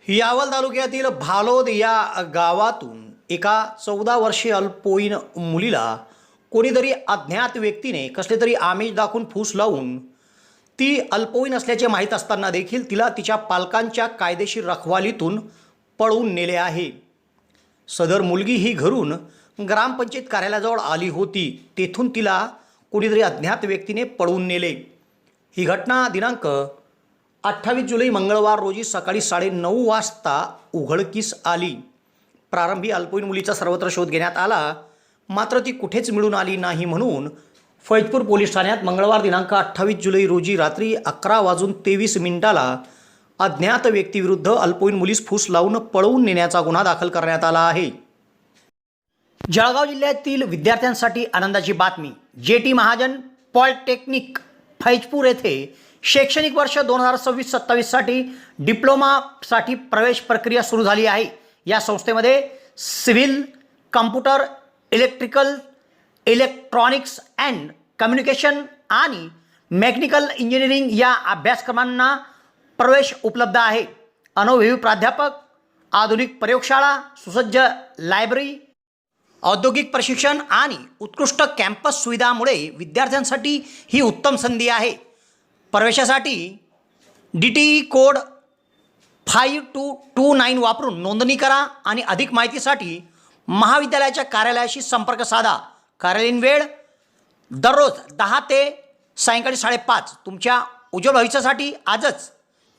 यावल तालुक्यातील भालोद या गावातून एका 14 वर्षीय अल्पवयीन मुलीला कोणीतरी अज्ञात व्यक्तीने कसले तरी आमिष दाखवून फूस लावून ती अल्पवयीन असल्याचे माहीत असताना देखील तिला तिच्या पालकांच्या कायदेशीर रखवालीतून पळवून नेले आहे। सदर मुलगी ही घरून ग्रामपंचायत कार्यालयाजवळ आली होती, तेथून तिला कोणीतरी अज्ञात व्यक्तीने पळवून नेले। ही घटना दिनांक 28 जुलै मंगळवार रोजी सकाळी 9:30 वाजता उघडकीस आली। प्रारंभी अल्पवयीन मुलीचा सर्वत्र शोध घेण्यात आला, मात्र ती कुठेच मिळून आली नाही म्हणून फैजपूर पोलीस ठाण्यात मंगळवार दिनांक 28 जुलै रोजी रात्री 11:23 अज्ञात व्यक्तीविरुद्ध अल्पवयीन मुलीस फूस लावून पळवून नेण्याचा गुन्हा दाखल करण्यात आला आहे। जळगाव जिल्ह्यातील विद्यार्थ्यांसाठी आनंदाची बातमी। जे.टी. महाजन पॉलिटेक्निक फैजपूर येथे शैक्षणिक वर्ष 2026-27 साठी डिप्लोमासाठी प्रवेश प्रक्रिया सुरू झाली आहे। या संस्थेमध्ये civil, computer, electrical, electronics and communication आणि मेकॅनिकल इंजिनिअरिंग या अभ्यासक्रमांना प्रवेश उपलब्ध आहे। अनुभवी प्राध्यापक, आधुनिक प्रयोगशाळा, सुसज्ज लायब्ररी, औद्योगिक प्रशिक्षण आणि उत्कृष्ट कॅम्पस सुविधांमुळे विद्यार्थ्यांसाठी ही उत्तम संधी आहे। प्रवेशासाठी DTE कोड 5229 वापरून नोंदणी करा आणि अधिक माहितीसाठी महाविद्यालयाच्या कार्यालयाशी संपर्क साधा। कार्यालयीन वेळ दररोज 10 ते सायंकाळी 5:30। तुमच्या उज्ज्वल भविष्यासाठी आजच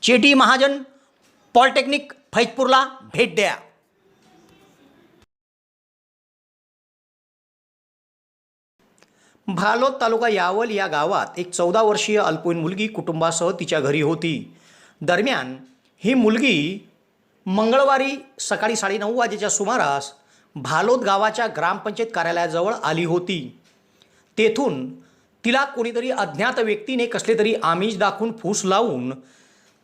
जे.टी. महाजन पॉलिटेक्निक फैजपूरला भेट द्या। भालोद तालुका यावल या गावात एक 14 वर्षीय अल्पवयीन मुलगी कुटुंबासह तिच्या घरी होती। दरम्यान ही मुलगी मंगळवारी सकाळी 9:30 वाजेच्या सुमारास भालोद गावाच्या ग्रामपंचायत कार्यालयाजवळ आली होती। तेथून तिला कोणीतरी अज्ञात व्यक्तीने कसले तरी आमिष दाखवून फूस लावून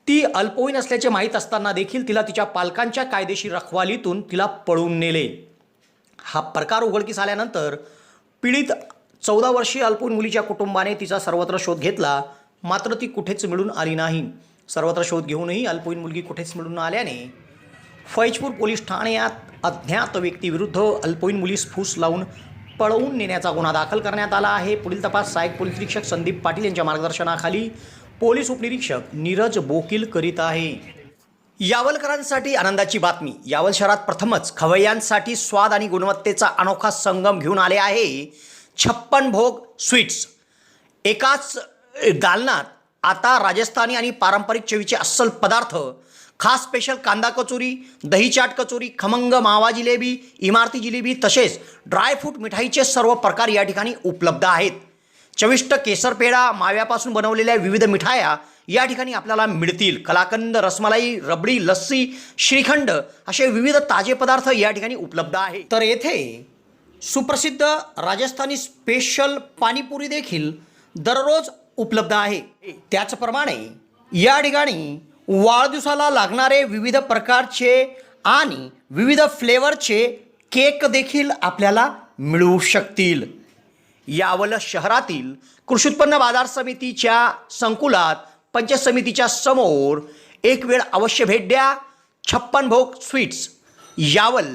ती अल्पवयीन असल्याचे माहीत असताना देखील तिला तिच्या पालकांच्या कायदेशीर रखवालीतून तिला पळवून नेले। हा प्रकार उघडकीस आल्यानंतर पीडित 14 वर्षीय अल्पवयीन मुलीच्या कुटुंबाने तिचा सर्वत्र शोध घेतला, मात्र ती कुठेच मिळून आली नाही। सर्वत्र शोध घेऊनही अल्पवयीन मुलगी कुठेच मिळून आल्याने फैजपूर पोलीस ठाण्यात अज्ञात व्यक्तीविरुद्ध अल्पवयीन मुलीस फूस लावून पळवून नेण्याचा गुन्हा दाखल करण्यात आला आहे। पुढील तपास सहाय्यक पोलीस निरीक्षक संदीप पाटील यांच्या मार्गदर्शनाखाली पोलीस उपनिरीक्षक नीरज बोकील करीत आहे। यावलकरांसाठी आनंदाची बातमी। यावल शहरात प्रथमच खवय्यांसाठी स्वाद आणि गुणवत्तेचा अनोखा संगम घेऊन आले आहे 56 भोग स्वीट्स। एकाच दालनात आता राजस्थानी आणि पारंपरिक चवीचे अस्सल पदार्थ, खास स्पेशल कांदा कचोरी, दही चाट कचोरी, खमंग मावा जिलेबी, इमारती जिलेबी तसेच ड्रायफ्रूट मिठाईचे सर्व प्रकार या ठिकाणी उपलब्ध आहेत। चविष्ट केसर पेढा, माव्यापासून बनवलेल्या विविध मिठाया या ठिकाणी आपल्याला मिळतील। कलाकंद, रसमलाई, रबडी, लस्सी, श्रीखंड असे विविध ताजे पदार्थ या ठिकाणी उपलब्ध आहेत। तर येथे सुप्रसिद्ध राजस्थानी स्पेशल पाणीपुरी देखील दररोज उपलब्ध आहे। त्याचप्रमाणे या ठिकाणी वाढदिवसाला लागणारे विविध प्रकारचे आणि विविध फ्लेवरचे केक देखील आपल्याला मिळू शकतील। यावल शहरातील कृषी उत्पन्न बाजार समितीच्या संकुलात पंचायत समितीच्या समोर एक वेळ अवश्य भेट द्या। 56 भोग स्वीट्स, यावल।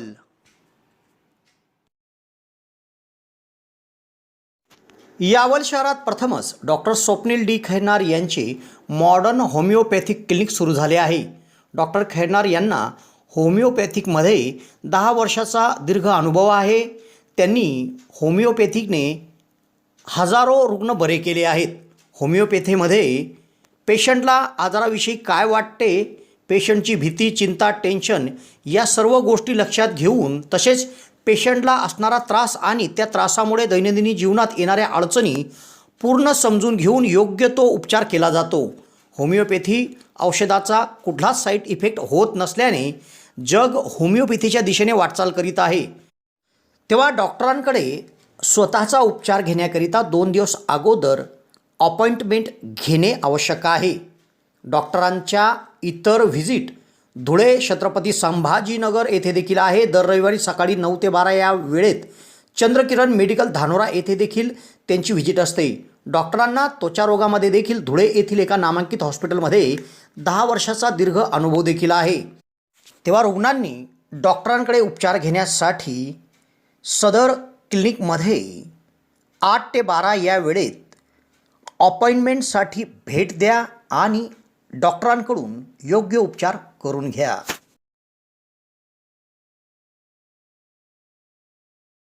यावल शहरात प्रथमच डॉक्टर स्वप्नील डी खैरनार यांचे मॉडर्न होमिओपॅथिक क्लिनिक सुरू झाले आहे। डॉक्टर खैरनार यांना होमिओपॅथिकमध्ये 10 वर्षाचा दीर्घ अनुभव आहे। त्यांनी होमिओपॅथिकने हजारो रुग्ण बरे केले आहेत। होमिओपॅथीमध्ये पेशंटला आजाराविषयी काय वाटते, पेशंटची भीती, चिंता, टेन्शन या सर्व गोष्टी लक्षात घेऊन तसेच पेशंटला असणारा त्रास आणि त्या त्रासामुळे दैनंदिन जीवनात येणाऱ्या अडचणी पूर्ण समजून घेऊन योग्य तो उपचार केला जातो। होमिओपॅथी औषधाचा कुठलाच साईड इफेक्ट होत नसल्याने जग होमिओपॅथीच्या दिशेने वाटचाल करीत आहे। तेव्हा डॉक्टरांकडे स्वतःचा उपचार घेण्याकरिता 2 दिवस अगोदर अपॉइंटमेंट घेणे आवश्यक आहे। डॉक्टरांच्या इतर व्हिजिट धुळे, छत्रपती संभाजीनगर येथे देखील आहे। दर रविवारी सकाळी 9 ते 12 या वेळेत चंद्रकिरण मेडिकल धानोरा येथे देखील त्यांची व्हिजिट असते। डॉक्टरांना त्वचा रोगामध्ये देखील धुळे येथील एका नामांकित हॉस्पिटलमध्ये 10 वर्षाचा दीर्घ अनुभव देखील आहे। तेव्हा रुग्णांनी डॉक्टरांकडे उपचार घेण्यासाठी सदर क्लिनिकमध्ये 8 ते 12 या वेळेत अपॉइंटमेंटसाठी भेट द्या आणि डॉक्टरांकडून योग्य उपचार करून घ्या.